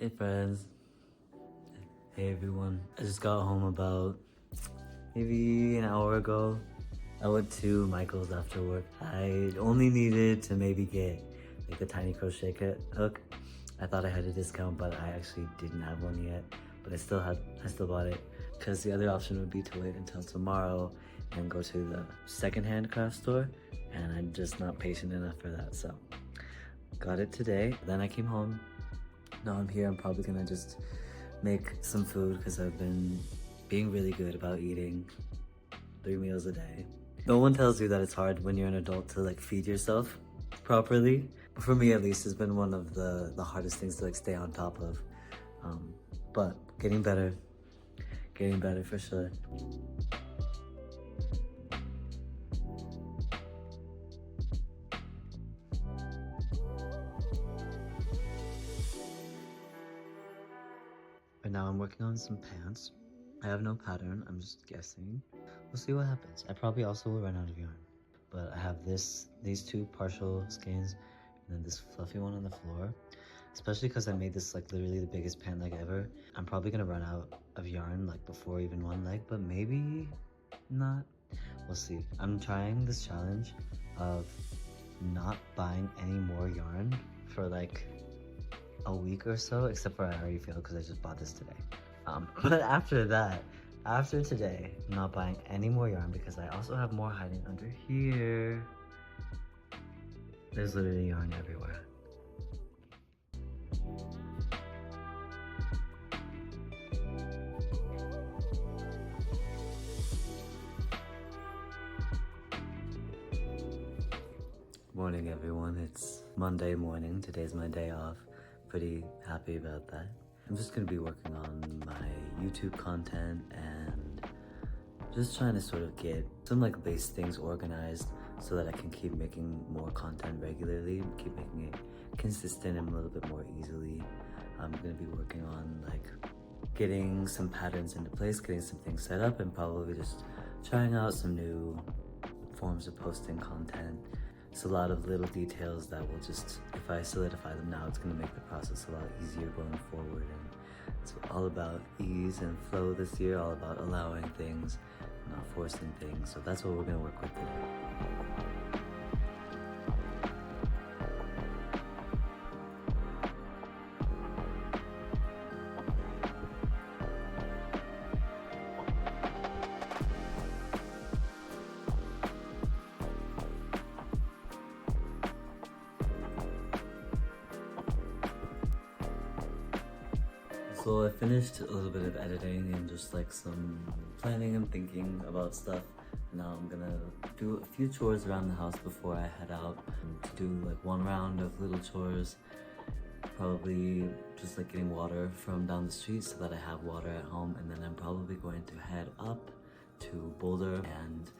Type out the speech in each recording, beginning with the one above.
Hey friends. Hey everyone. I just got home about maybe an hour ago. I went to Michael's after work. I only needed to maybe get like a tiny crochet hook. I thought I had a discount, but I actually didn't have one yet. But I still bought it because the other option would be to wait until tomorrow and go to the secondhand craft store, and I'm just not patient enough for that. So got it today. Then I came home. Now I'm here. I'm probably gonna just make some food because I've been being really good about eating 3 meals a day. No one tells you that it's hard when you're an adult to like feed yourself properly. For me at least, it's been one of the hardest things to like stay on top of. But getting better for sure. Right now I'm working on some pants. I have no pattern, I'm just guessing. We'll see what happens. I probably also will run out of yarn. But I have these two partial skeins and then this fluffy one on the floor. Especially because I made this like literally the biggest pant leg ever. I'm probably gonna run out of yarn like before even one leg, but maybe not. We'll see. I'm trying this challenge of not buying any more yarn for like a week or so, except for I already failed because I just bought this today. But after today, I'm not buying any more yarn because I also have more hiding under here. There's literally yarn everywhere. Morning everyone, it's Monday morning. Today's my day off. Pretty happy about that. I'm just gonna be working on my YouTube content and just trying to sort of get some like base things organized so that I can keep making more content regularly, keep making it consistent and a little bit more easily. I'm gonna be working on like getting some patterns into place, getting some things set up, and probably just trying out some new forms of posting content. It's a lot of little details that will just, if I solidify them now, it's gonna make the process a lot easier going forward. And it's all about ease and flow this year, all about allowing things, not forcing things. So that's what we're gonna work with today. So I finished a little bit of editing and just like some planning and thinking about stuff. Now I'm gonna do a few chores around the house before I head out to do like one round of little chores. Probably just like getting water from down the street so that I have water at home, and then I'm probably going to head up to Boulder and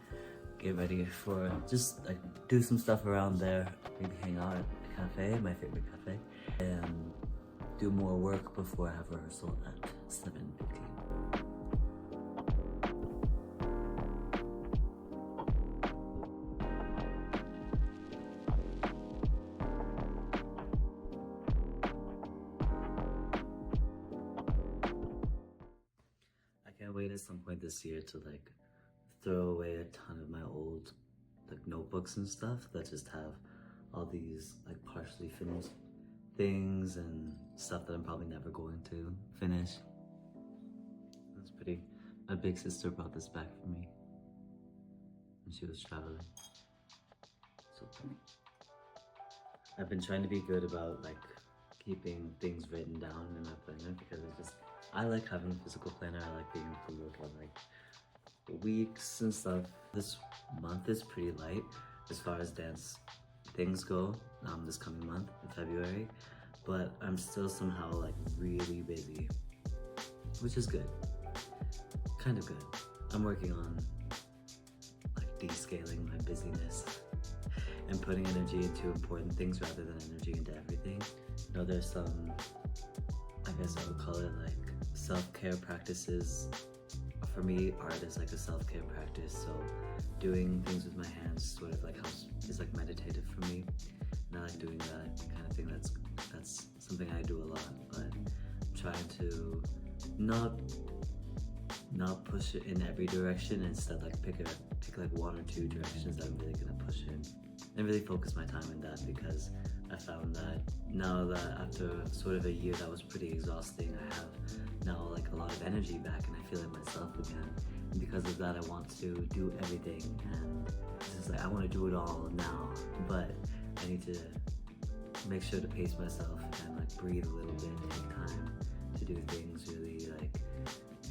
get ready for just like do some stuff around there. Maybe hang out at a cafe, my favorite cafe, and do more work before I have rehearsal at 7:15. I can't wait at some point this year to like throw away a ton of my old like notebooks and stuff that just have all these like partially finished things and stuff that I'm probably never going to finish. That's pretty. My big sister brought this back for me when she was traveling. So funny. I've been trying to be good about like keeping things written down in my planner because I like having a physical planner. I like being able to look at like the weeks and stuff. This month is pretty light as far as dance things go, this coming month in February, but I'm still somehow like really busy, which is good, kind of good. I'm working on like descaling my busyness and putting energy into important things rather than energy into everything. You know, there's some, I guess I would call it like self-care practices. For me, art is like a self-care practice, so doing things with my hands sort of like is like meditative for me, and I like doing that kind of thing. That's something I do a lot, but trying to not push it in every direction, instead like pick like one or two directions that I'm really gonna push in and really focus my time in that, because I found that now that after sort of a year that was pretty exhausting, I have now like a lot of energy back and I feel like myself again. And because of that, I want to do everything, and it's just like I want to do it all now, but I need to make sure to pace myself and like breathe a little bit, take time to do things, really like,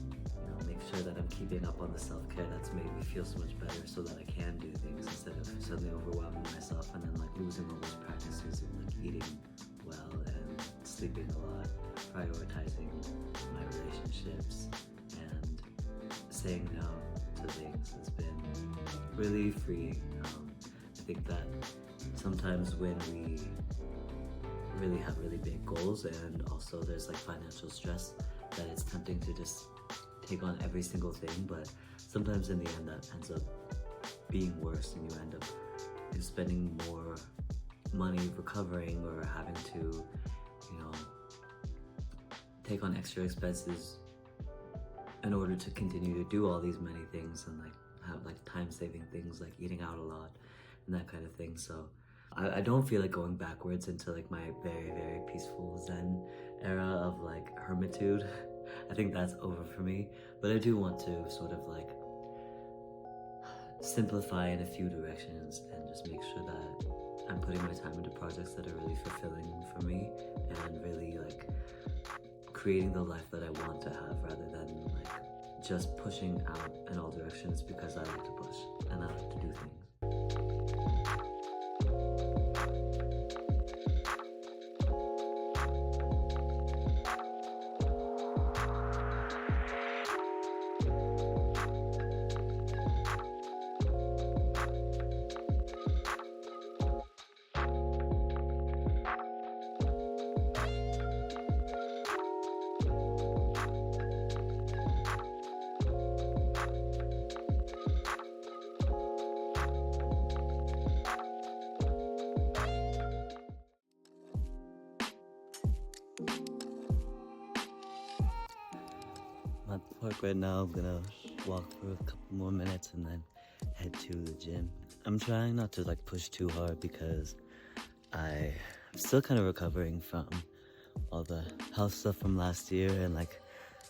you know, make sure that I'm keeping up on the self-care that's made me feel so much better, so that I can do things instead of suddenly overwhelming myself and then like losing all those practices of like eating well and sleeping a lot, prioritizing my relationships and saying no to things. It's been really freeing. I think that sometimes when we really have really big goals and also there's like financial stress, that it's tempting to just take on every single thing, but sometimes in the end that ends up being worse, and you end up spending more money recovering or having to, you know, take on extra expenses in order to continue to do all these many things, and like have like time-saving things like eating out a lot and that kind of thing. So I don't feel like going backwards into like my very, very peaceful Zen era of like hermitude. I think that's over for me, but I do want to sort of like simplify in a few directions and just make sure that I'm putting my time into projects that are really fulfilling for me and really like creating the life that I want to have, rather than like just pushing out in all directions because I like to push and I like to do things. I'm at the park right now. I'm gonna walk for a couple more minutes and then head to the gym. I'm trying not to like push too hard because I'm still kind of recovering from all the health stuff from last year, and like,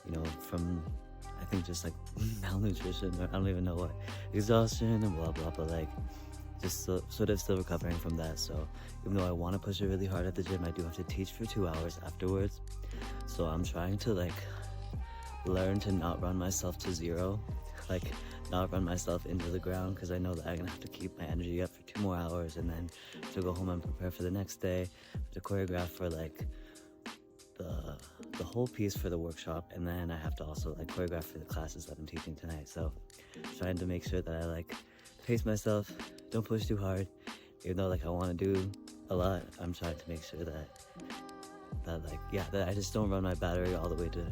you know, from I think just like malnutrition, or I don't even know what, exhaustion and blah blah, but like just sort of still recovering from that. So even though I want to push it really hard at the gym, I do have to teach for 2 hours afterwards. So I'm trying to like learn to not run myself to zero, like not run myself into the ground, because I know that I'm gonna have to keep my energy up for 2 more hours, and then to go home and prepare for the next day, to choreograph for like the whole piece for the workshop, and then I have to also like choreograph for the classes that I'm teaching tonight. So trying to make sure that I like pace myself, don't push too hard, even though like I want to do a lot. I'm trying to make sure that like, yeah, that I just don't run my battery all the way to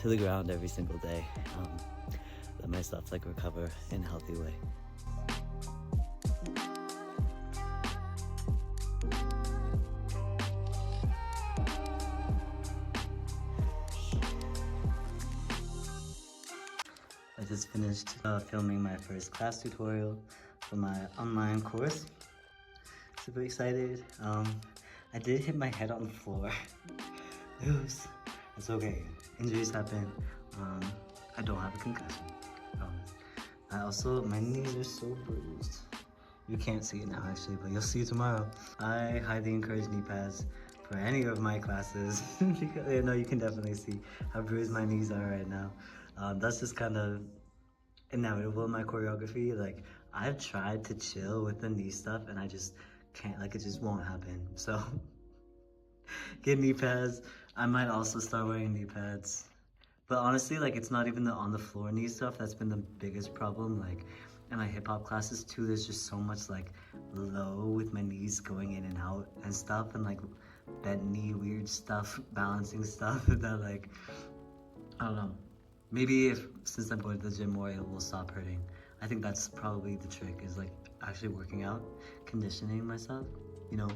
the ground every single day. Let myself like recover in a healthy way. I just finished filming my first class tutorial for my online course. Super excited. I did hit my head on the floor. Oops. It's okay. Injuries happen. I don't have a concussion. I promise. My knees are so bruised. You can't see it now actually, but you'll see it tomorrow. I highly encourage knee pads for any of my classes because I know you can definitely see how bruised my knees are right now. That's just kind of inevitable in my choreography. Like, I've tried to chill with the knee stuff and I just can't, like, it just won't happen. So get knee pads. I might also start wearing knee pads. But honestly, like, it's not even the on the floor knee stuff that's been the biggest problem. Like, in my hip hop classes too, there's just so much like low with my knees going in and out and stuff, and like bent knee weird stuff, balancing stuff that like, I don't know. Maybe since I'm going to the gym more, it will stop hurting. I think that's probably the trick, is like actually working out, conditioning myself, you know,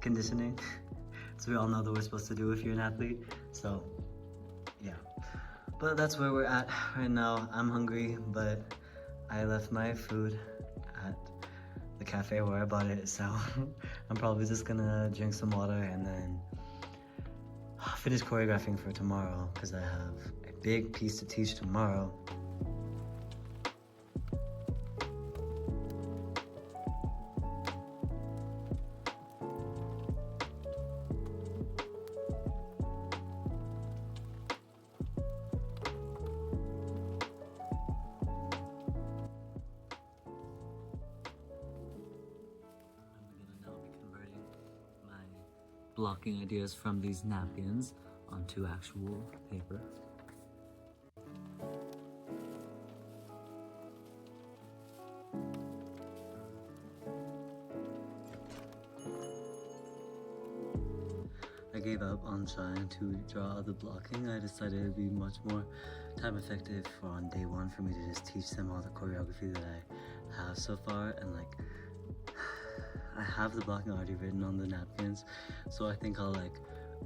conditioning. So we all know that we're supposed to do if you're an athlete. So yeah. But that's where we're at right now. I'm hungry, but I left my food at the cafe where I bought it, so I'm probably just gonna drink some water and then finish choreographing for tomorrow because I have a big piece to teach tomorrow. Blocking ideas from these napkins onto actual paper. I gave up on trying to draw the blocking. I decided it would be much more time effective for on day one for me to just teach them all the choreography that I have so far, and like I have the blocking already written on the napkins, so I think I'll like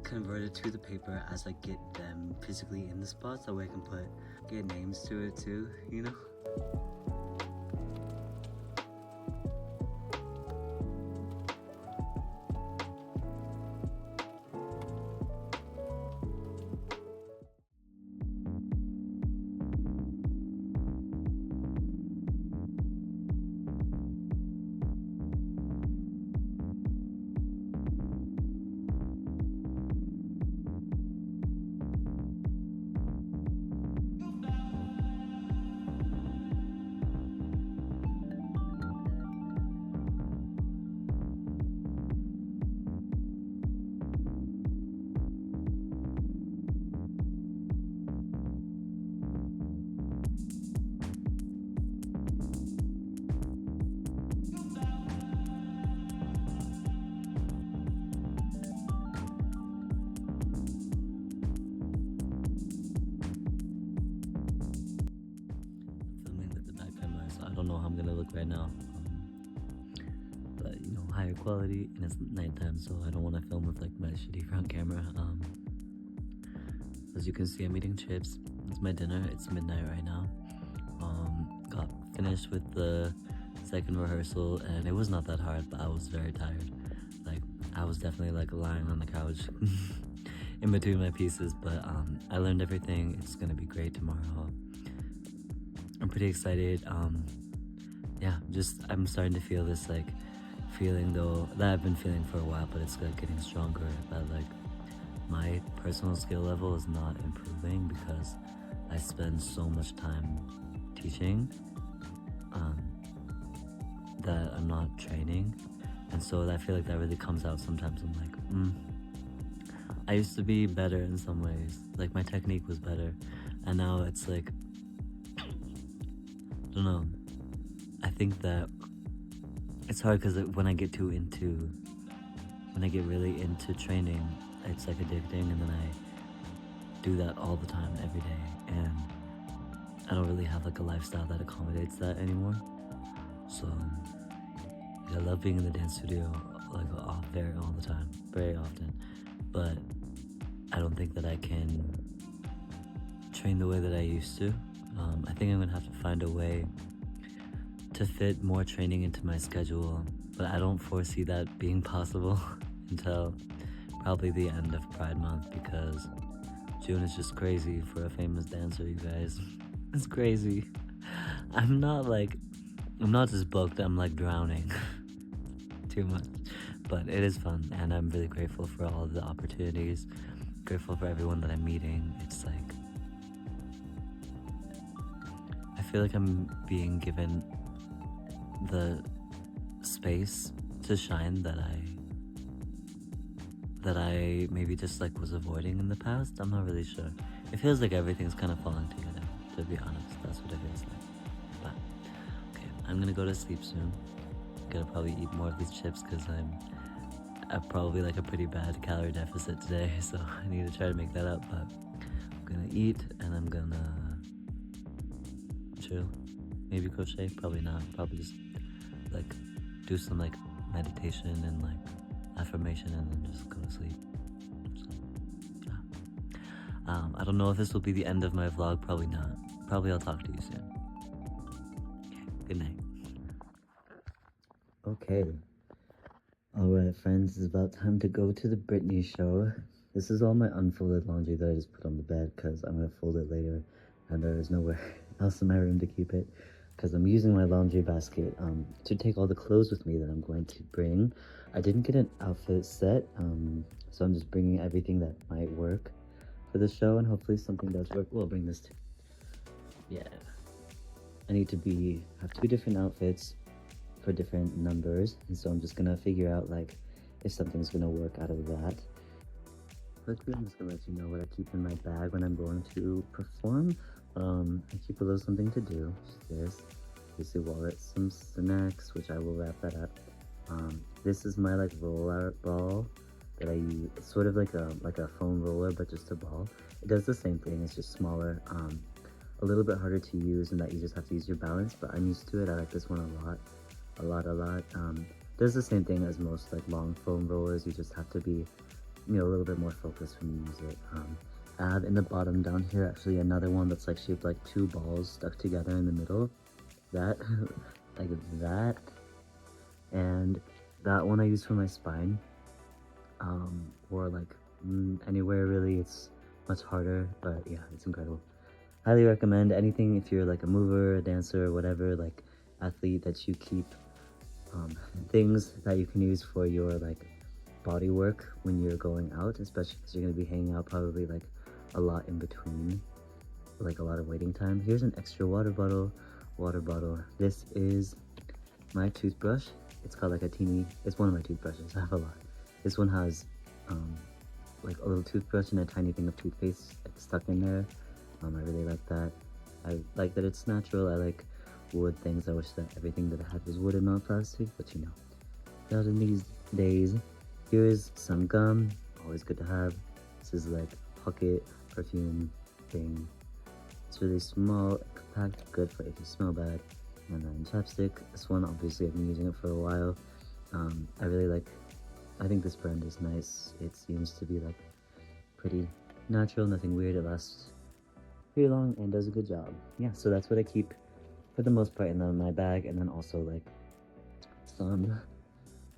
convert it to the paper as I get them physically in the spots. That way I can get names to it too, you know? I don't know how I'm gonna look right now, but you know, higher quality, and it's nighttime, so I don't want to film with like my shitty front camera. As you can see, I'm eating chips. It's my dinner. It's midnight right now. Got finished with the second rehearsal, and it was not that hard, but I was very tired. Like, I was definitely like lying on the couch in between my pieces, but I learned everything. It's gonna be great tomorrow. I'm pretty excited. Yeah, I'm starting to feel this like feeling though that I've been feeling for a while, but it's like getting stronger, that like my personal skill level is not improving because I spend so much time teaching that I'm not training, and so I feel like that really comes out sometimes. I'm like, I used to be better in some ways, like my technique was better, and now it's like, I don't know, I think that it's hard because when I get really into training, it's like addicting, and then I do that all the time, every day, and I don't really have like a lifestyle that accommodates that anymore. So I love being in the dance studio like very all the time, very often, but I don't think that I can train the way that I used to. I think I'm gonna have to find a way to fit more training into my schedule, but I don't foresee that being possible until probably the end of Pride Month, because June is just crazy for a famous dancer, you guys. It's crazy. I'm not just booked, I'm like drowning too much, but it is fun, and I'm really grateful for all of the opportunities, grateful for everyone that I'm meeting. It's like, I feel like I'm being given the space to shine that I maybe just like was avoiding in the past. I'm not really sure. It feels like everything's kind of falling together, to be honest. That's what it feels like. But okay, I'm gonna go to sleep soon. Gonna probably eat more of these chips because I'm probably like a pretty bad calorie deficit today, so I need to try to make that up. But I'm gonna eat, and I'm gonna chill. Maybe crochet, probably not. Probably just like do some like meditation and like affirmation, and then just go to sleep. So yeah. I don't know if this will be the end of my vlog. Probably not. Probably I'll talk to you soon. Okay, good night. Okay. Alright friends, it's about time to go to the Britney show. This is all my unfolded laundry that I just put on the bed because I'm going to fold it later and there is nowhere else in my room to keep it because I'm using my laundry basket to take all the clothes with me that I'm going to bring. I didn't get an outfit set, so I'm just bringing everything that might work for the show and hopefully something does work. We'll bring this too. Yeah. I need to have 2 different outfits for different numbers, and so I'm just gonna figure out like if something's gonna work out of that. Quickly, I'm just gonna let you know what I keep in my bag when I'm going to perform. I keep a little something to do. This, obviously wallet, some snacks, which I will wrap that up. This is my like roll art ball that I use. It's sort of like a foam roller, but just a ball. It does the same thing. It's just smaller, a little bit harder to use, and that you just have to use your balance. But I'm used to it. I like this one a lot. Does the same thing as most like long foam rollers. You just have to be, a little bit more focused when you use it. I have in the bottom down here actually another one that's like shaped like 2 balls stuck together in the middle. That, like that, and that one I use for my spine. Or like anywhere really. It's much harder, but yeah, it's incredible. Highly recommend anything if you're like a mover, a dancer, or whatever, like athlete, that you keep things that you can use for your like body work when you're going out, especially because you're going to be hanging out probably like a lot in between, like a lot of waiting time. Here's an extra water bottle. This is my toothbrush. It's called like it's one of my toothbrushes. I have a lot. This one has like a little toothbrush and a tiny thing of toothpaste stuck in there. I really like that. I like that it's natural. I like wood things. I wish that everything that I had was wood and not plastic, but not in these days. Here is some gum, always good to have. This is like a pocket perfume thing. It's really small, compact, good for if you smell bad. And then chapstick. This one, obviously, I've been using it for a while. I think this brand is nice. It seems to be like pretty natural, nothing weird. It lasts pretty long and does a good job. Yeah, so that's what I keep for the most part in my bag, and then also like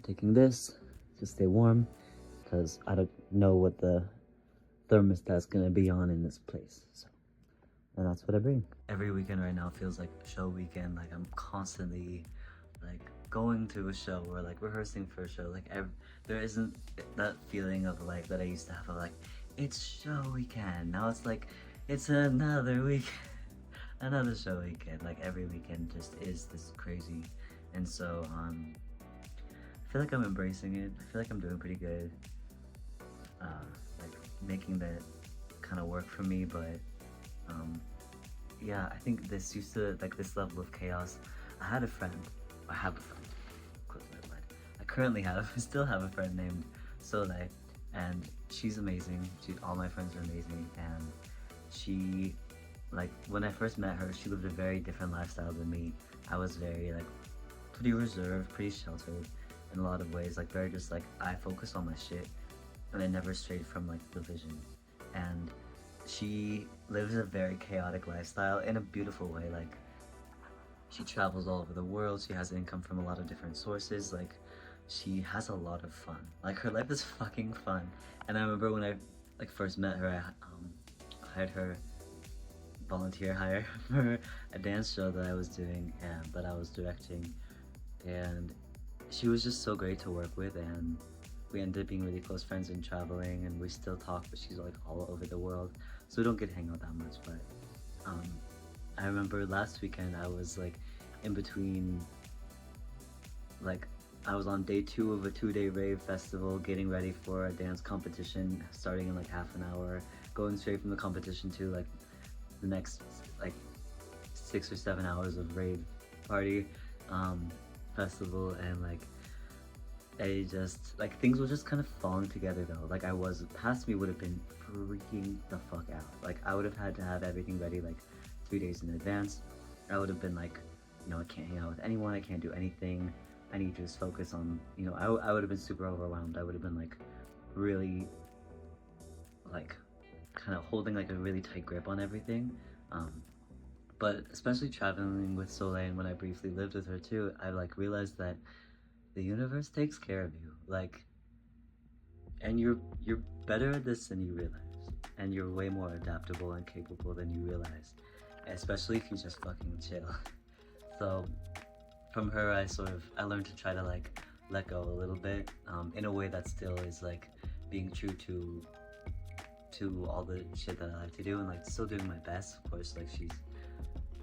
taking this to stay warm because I don't know what the thermostat's gonna be on in this place. So, and that's what I bring. Every weekend right now feels like show weekend. Like I'm constantly like going to a show or like rehearsing for a show. Like there isn't that feeling of like that I used to have of like it's show weekend. Now it's like it's another weekend. Another show weekend. Like every weekend just is this crazy, and so I feel like I'm embracing it. I feel like I'm doing pretty good, like making that kind of work for me. But yeah, I think this used to like this level of chaos. I have a friend. Close my mind. Still have a friend named Soleil, and she's amazing. All my friends are amazing, and she, like, when I first met her, she lived a very different lifestyle than me. I was very, like, pretty reserved, pretty sheltered in a lot of ways. Like, very just, like, I focus on my shit, and I never strayed from, like, the vision. And she lives a very chaotic lifestyle in a beautiful way. Like, she travels all over the world. She has income from a lot of different sources. Like, she has a lot of fun. Like, her life is fucking fun. And I remember when I, like, first met her, I hired her volunteer hire for a dance show that I was doing and that I was directing, and she was just so great to work with, and we ended up being really close friends and traveling, and we still talk, but she's like all over the world, so we don't get to hang out that much. But I remember last weekend I was like in between, like I was on day 2 of a 2-day rave festival, getting ready for a dance competition starting in like half an hour, going straight from the competition to like the next like 6 or 7 hours of rave party festival, and like I just like things were just kind of falling together though. Like past me would have been freaking the fuck out. Like I would have had to have everything ready like 3 days in advance. I would have been like, I can't hang out with anyone, I can't do anything, I need to just focus on, I would have been super overwhelmed. I would have been like really like kind of holding like a really tight grip on everything. Um, but especially traveling with Soleil, and when I briefly lived with her too, I like realized that the universe takes care of you. Like, and you're better at this than you realize, and you're way more adaptable and capable than you realize, especially if you just fucking chill. So from her, I learned to try to like let go a little bit, in a way that still is like being true to all the shit that I like to do, and like still doing my best. Of course, like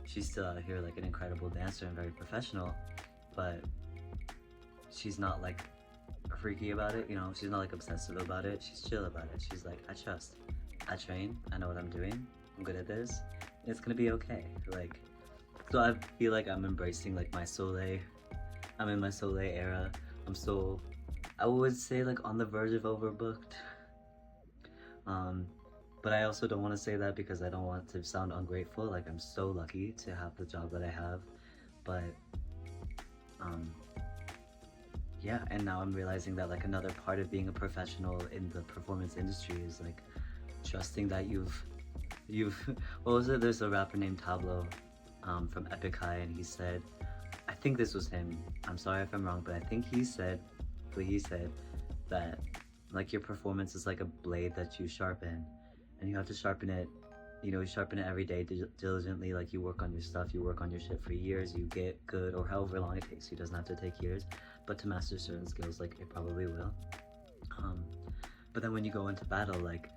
she's still out here like an incredible dancer and very professional, but she's not like freaky about it, you know. She's not like obsessive about it. She's chill about it. She's like, I trust, I train, I know what I'm doing, I'm good at this, it's gonna be okay. Like, so I feel like I'm embracing like my Soleil. I'm in my Soleil era. I'm still, I would say, like on the verge of overbooked. Um, but I also don't want to say that because I don't want to sound ungrateful. Like, I'm so lucky to have the job that I have. But um, yeah, and now I'm realizing that like another part of being a professional in the performance industry is like trusting that you've what was it? There's a rapper named Tableau, from Epic High, and he said, I think this was him. I'm sorry if I'm wrong, but I think he said that like your performance is like a blade that you sharpen, and you have to sharpen it. You know, you sharpen it every day diligently. Like, you work on your stuff, you work on your shit for years, you get good, or however long it takes you. It doesn't have to take years, but to master certain skills, like it probably will. Um, but then when you go into battle, like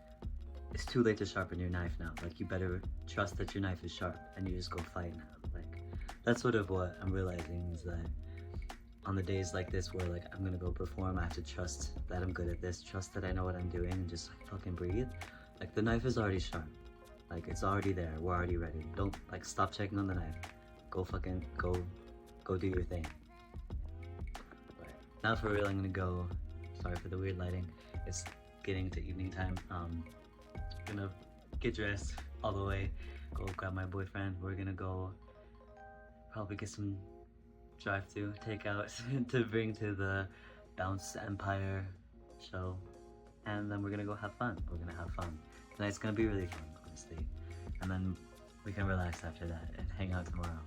it's too late to sharpen your knife now. Like, you better trust that your knife is sharp, and you just go fight now. Like, that's sort of what I'm realizing, is that on the days like this where like I'm gonna go perform, I have to trust that I'm good at this, trust that I know what I'm doing, and just like, fucking breathe. Like, the knife is already sharp. Like, it's already there. We're already ready. Don't like stop checking on the knife. Go fucking go do your thing. But now for real, I'm gonna go. Sorry for the weird lighting. It's getting to evening time. Gonna get dressed all the way. Go grab my boyfriend. We're gonna go probably get some drive-through takeout to bring to the Bounce Empire show, and then we're gonna go have fun. We're gonna have fun. Tonight's gonna be really fun, honestly, and then we can relax after that and hang out tomorrow.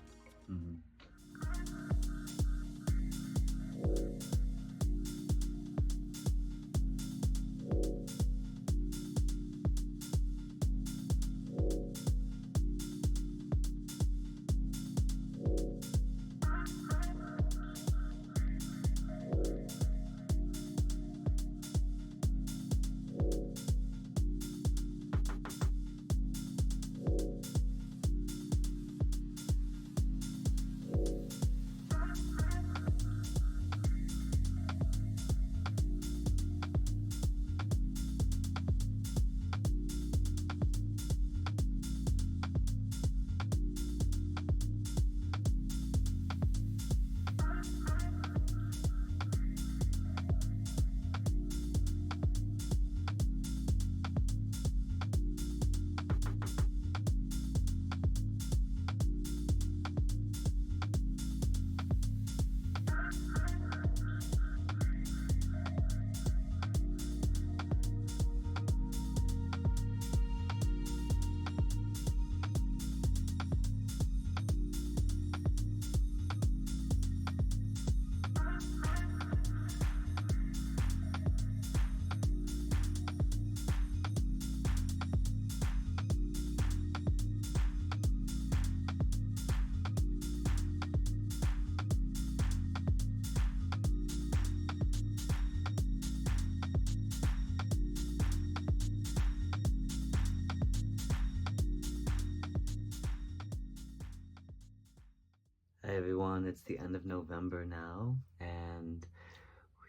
Hey everyone, it's the end of November now, and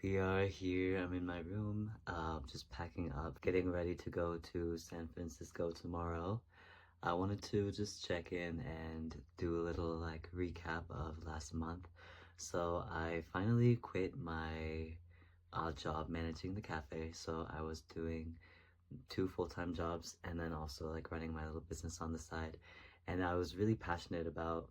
we are here. I'm in my room, just packing up, getting ready to go to San Francisco tomorrow. I wanted to just check in and do a little like recap of last month. So I finally quit my job managing the cafe. So I was doing 2 full-time jobs and then also like running my little business on the side. And I was really passionate about,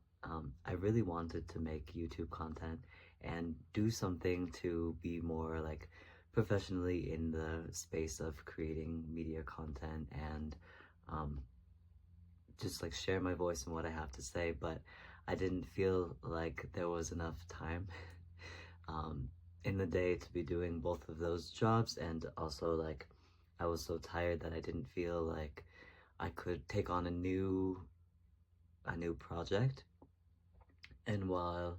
I really wanted to make YouTube content and do something to be more like professionally in the space of creating media content and just like share my voice and what I have to say, but I didn't feel like there was enough time um, in the day to be doing both of those jobs, and also like I was so tired that I didn't feel like I could take on a new project. And while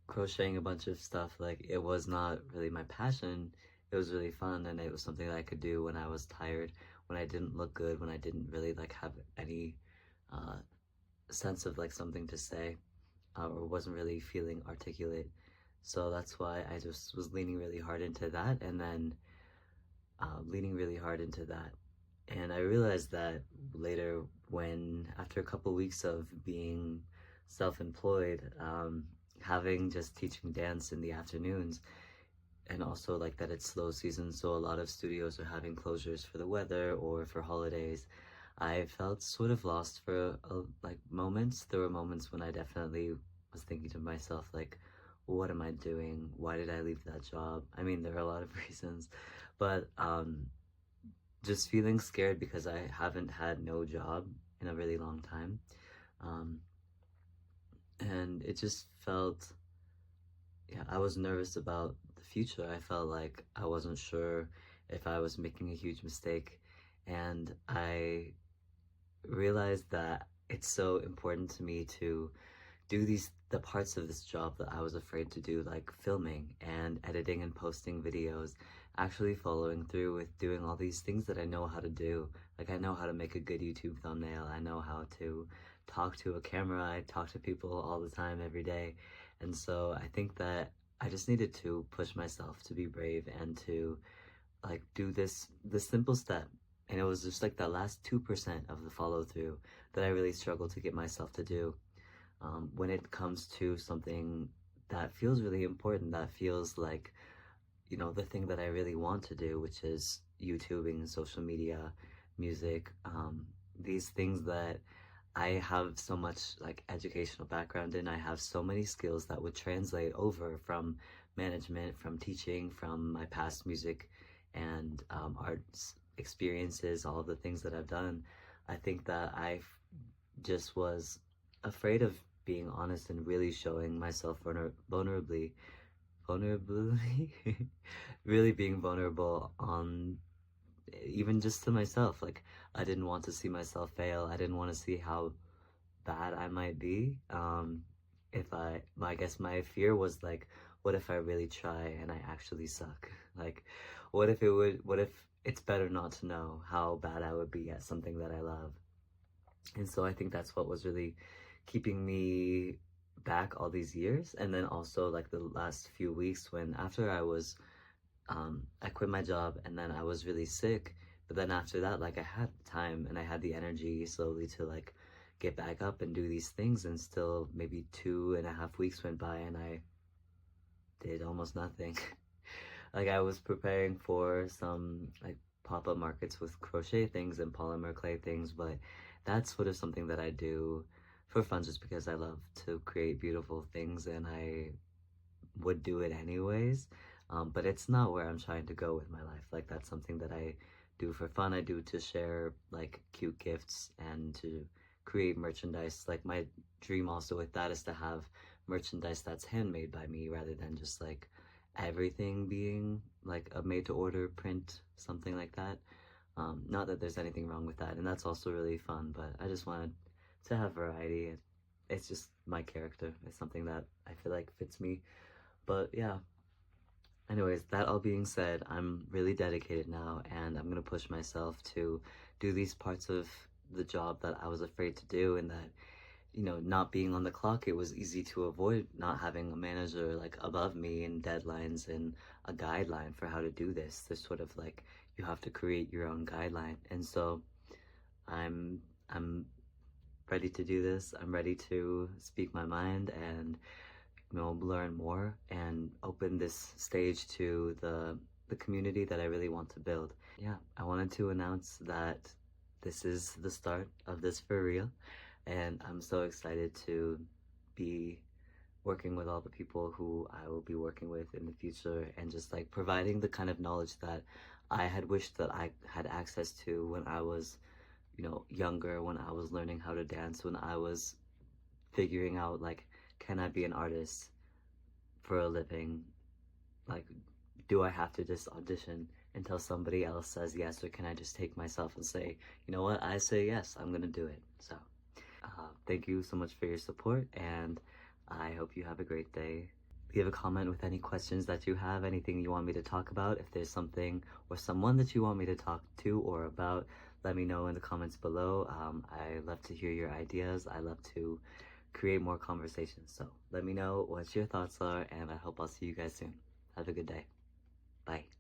crocheting a bunch of stuff, like it was not really my passion, it was really fun, and it was something that I could do when I was tired, when I didn't look good, when I didn't really like have any uh, sense of like something to say, or wasn't really feeling articulate. So that's why I just was leaning really hard into that, and then leaning really hard into that. And I realized that later, when after a couple weeks of being self-employed, having just teaching dance in the afternoons, and also like that it's slow season, so a lot of studios are having closures for the weather or for holidays. I felt sort of lost for like moments. There were moments when I definitely was thinking to myself like, what am I doing? Why did I leave that job? I mean, there are a lot of reasons, but just feeling scared because I haven't had no job in a really long time. Um, and it just felt, yeah, I was nervous about the future. I felt like I wasn't sure if I was making a huge mistake. And I realized that it's so important to me to do the parts of this job that I was afraid to do, like filming and editing and posting videos, actually following through with doing all these things that I know how to do. Like I know how to make a good YouTube thumbnail. I know how to talk to a camera. I talk to people all the time, every day. And so I think that I just needed to push myself to be brave and to like do this simple step. And it was just like that last 2% of the follow through that I really struggled to get myself to do. When it comes to something that feels really important, that feels like, you know, the thing that I really want to do, which is YouTubing, social media, music, these things that I have so much like educational background in. I have so many skills that would translate over from management, from teaching, from my past music and arts experiences, all of the things that I've done. I think that I just was afraid of being honest and really showing myself vulnerably, really being vulnerable on even just to myself. Like I didn't want to see myself fail. I didn't want to see how bad I might be. If I guess my fear was like, what if I really try and I actually suck? Like, what if it's better not to know how bad I would be at something that I love? And so I think that's what was really keeping me back all these years. And then also like the last few weeks when after I quit my job and then I was really sick. But then after that, like I had time and I had the energy slowly to like get back up and do these things. And still maybe 2.5 weeks went by and I did almost nothing. Like I was preparing for some like pop-up markets with crochet things and polymer clay things, but that's sort of something that I do for fun just because I love to create beautiful things and I would do it anyways. But it's not where I'm trying to go with my life. Like that's something that I do for fun. I do to share like cute gifts and to create merchandise. Like my dream also with that is to have merchandise that's handmade by me rather than just like everything being like a made to order print, something like that. Not that there's anything wrong with that, and that's also really fun, but I just wanted to have variety. It's just my character. It's something that I feel like fits me. But yeah, anyways, that all being said, I'm really dedicated now and I'm gonna push myself to do these parts of the job that I was afraid to do, and that, you know, not being on the clock, it was easy to avoid not having a manager like above me and deadlines and a guideline for how to do this. There's sort of like you have to create your own guideline. And so I'm ready to do this. I'm ready to speak my mind and, you know, learn more and open this stage to the community that I really want to build. Yeah, I wanted to announce that this is the start of this for real, and I'm so excited to be working with all the people who I will be working with in the future and just like providing the kind of knowledge that I had wished that I had access to when I was you know, younger, when I was learning how to dance, when I was figuring out, like, can I be an artist for a living? Like, do I have to just audition until somebody else says yes, or can I just take myself and say, you know what, I say yes, I'm gonna do it. So thank you so much for your support, and I hope you have a great day. Leave a comment with any questions that you have, anything you want me to talk about. If there's something or someone that you want me to talk to or about, let me know in the comments below. I love to hear your ideas. I love to create more conversations. So let me know what your thoughts are, and I hope I'll see you guys soon. Have a good day. Bye.